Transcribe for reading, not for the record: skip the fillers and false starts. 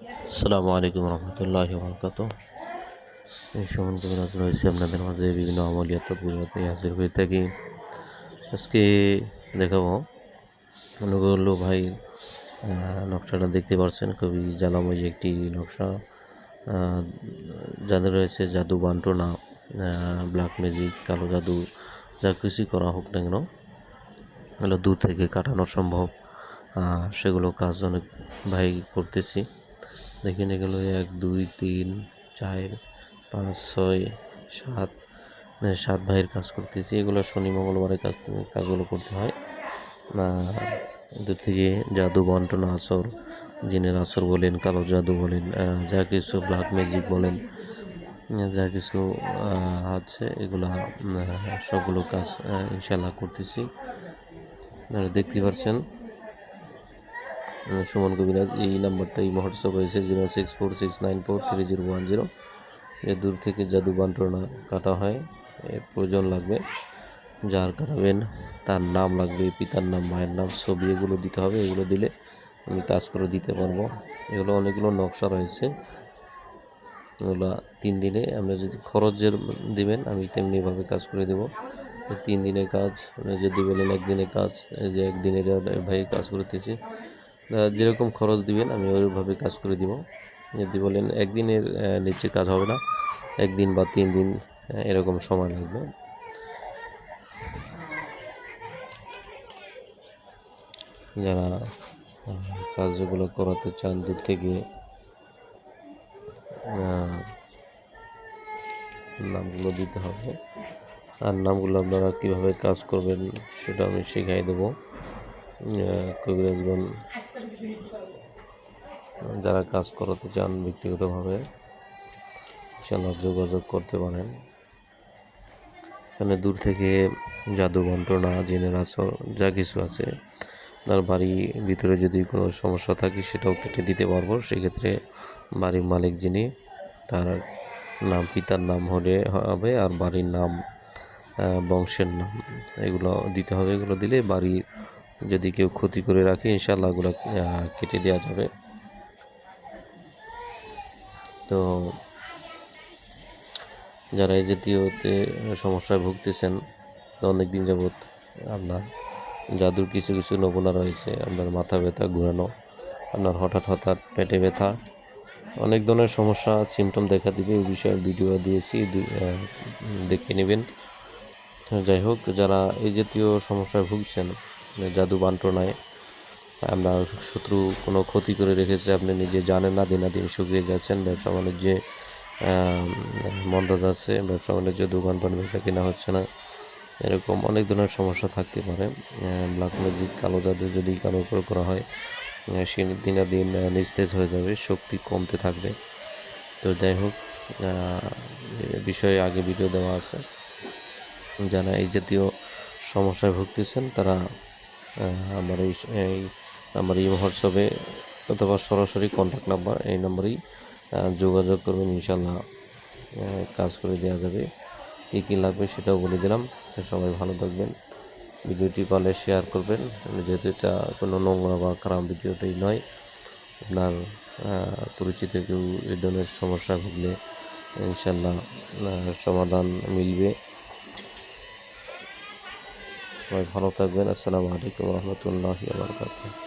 আসসালামু আলাইকুম রহমতুল্লাহি ওয়া এই সুমন কবিরাজ রয়েছে আপনাদের মাঝে বিভিন্ন আমলিয়াত তদবিরাতে হাজির হয়ে থাকি। আজকে দেখাবো অনুগুলো ভাই নকশাটা দেখতে পাচ্ছেন, খুবই জ্বালাময়ী একটি নকশা। যাদের রয়েছে জাদু বান্টনা, ব্ল্যাক ম্যাজিক, কালো জাদু, যা কিছুই করা হোক না কেন এগুলো দূর থেকে কাটানো সম্ভব। সেগুলো কাজ অনেক ভাই করতেছি। দেখেন এগুলো 1 2 3 4 5 6 7 7 ভাইয়ের কাজ করতেছি। এগুলো শনি মঙ্গলবারে কাজগুলো করতে হয়। এদের থেকে জাদু বন্টন আসর, জিনের আসর বলেন, কালো জাদু বলেন, যা কিছু ব্ল্যাক ম্যাজিক বলেন, যা কিছু আছে এগুলা সবগুলো কাজ ইনশাল্লাহ করতেছি। দেখতে পাচ্ছেন সুমন কবিরাজ এই নাম্বারটা এই হোয়াটসঅ্যাপ হয়েছে 0646943010। দূর থেকে জাদু বান্টনা কাটা হয়। প্রয়োজন লাগবে, যার কাটাবেন তার নাম লাগবে, পিতার নাম, মায়ের নাম, ছবি, এগুলো দিতে হবে। এগুলো দিলে আমি কাজ করে দিতে পারবো। এগুলো অনেকগুলো নকশা রয়েছে। এগুলো 3 দিনে আপনি যদি খরচের দিবেন আমি তেমনিভাবে কাজ করে দেবো। 3 দিনের কাজ, যদি বলেন 1 দিনের কাজ, এই যে 1 দিনের ভাই কাজ করতেছি, যেরকম খরচ দিবেন আমি ওইভাবে কাজ করে দিব। যদি বলেন 1 দিনের নিচে কাজ হবে না, 1 দিন বা 3 দিন এরকম সময় লাগবে। যারা কাজগুলো করাতে চান দূর থেকে, নামগুলো দিতে হবে। আর নামগুলো আপনারা কীভাবে কাজ করবেন সেটা আমি শিখাই দেবো। কবিরাজগণ যারা কাজ করাতে চান ব্যক্তিগতভাবে ইনশাআল্লাহ যোগাযোগ করতে পারেন। এখানে দূর থেকে জাদু বন্টনা, জিনের আসর, যা কিছু আছে, তার বাড়ির ভিতরে যদি কোনো সমস্যা থাকে সেটাও কেটে দিতে পারবো। সেক্ষেত্রে বাড়ির মালিক যিনি, তার নাম, পিতার নাম হলে হবে, আর বাড়ির নাম, বংশের নাম, এগুলো দিতে হবে। এগুলো দিলে বাড়ি যদি কেউ ক্ষতি করে রাখে ইনশাআল্লাহ এগুলো কেটে দেওয়া যাবে। তো যারা এই জাতীয়তে সমস্যায় ভুগতেছেন, অনেক দিন যাবৎ আপনার জাদুর কিছু কিছু নমুনা রয়েছে, আপনার মাথা ব্যথা, ঘুরানো, আপনার হঠাৎ পেটে ব্যথা, অনেক ধরনের সমস্যা সিমটম দেখা দিবে। এই বিষয়ে ভিডিও দিয়েছি, দেখে নেবেন। যাই হোক, যারা এই জাতীয় সমস্যায় ভুগছেন, জাদু বান্টনায় আপনার শত্রু কোনো ক্ষতি করে রেখেছে, আপনি নিজে জানেন না, দিনাদিন শুকিয়ে যাচ্ছেন, ব্যবসা বাণিজ্যে মন্দা যাচ্ছে, ব্যবসা বাণিজ্য, দোকানপাট বেচা কেনা হচ্ছে না, এরকম অনেক ধরনের সমস্যা থাকতে পারে। ব্ল্যাক ম্যাজিক, কালো জাদু যদি কারোর উপর করা হয়, সে দিনাদিন নিস্তেজ হয়ে যাবে, শক্তি কমতে থাকবে। তো যাই হোক, বিষয়ে আগে ভিডিও দেওয়া আছে। যারা এই জাতীয় সমস্যায় ভুগতেছেন তারা আমার এই হোয়াটসঅ্যাপে অথবা সরাসরি কন্ট্যাক্ট নাম্বার, এই নম্বরেই যোগাযোগ করবেন। ইনশাল্লাহ কাজ করে দেওয়া যাবে। কী লাগবে সেটাও বলে দিলাম। সবাই ভালো থাকবেন। ভিডিওটি পারলে শেয়ার করবেন, যেহেতু এটা কোনো নোংরা বা খারাপ ভিডিওটাই নয়। আপনার পরিচিত কেউ এই ধরনের সমস্যা ভুগলে ইনশাল্লাহ সমাধান মিলবে। সবাই ভালো থাকবেন। আসসালামু আলাইকুম রহমতুল্লাহি ওয়া বারাকাতুহু।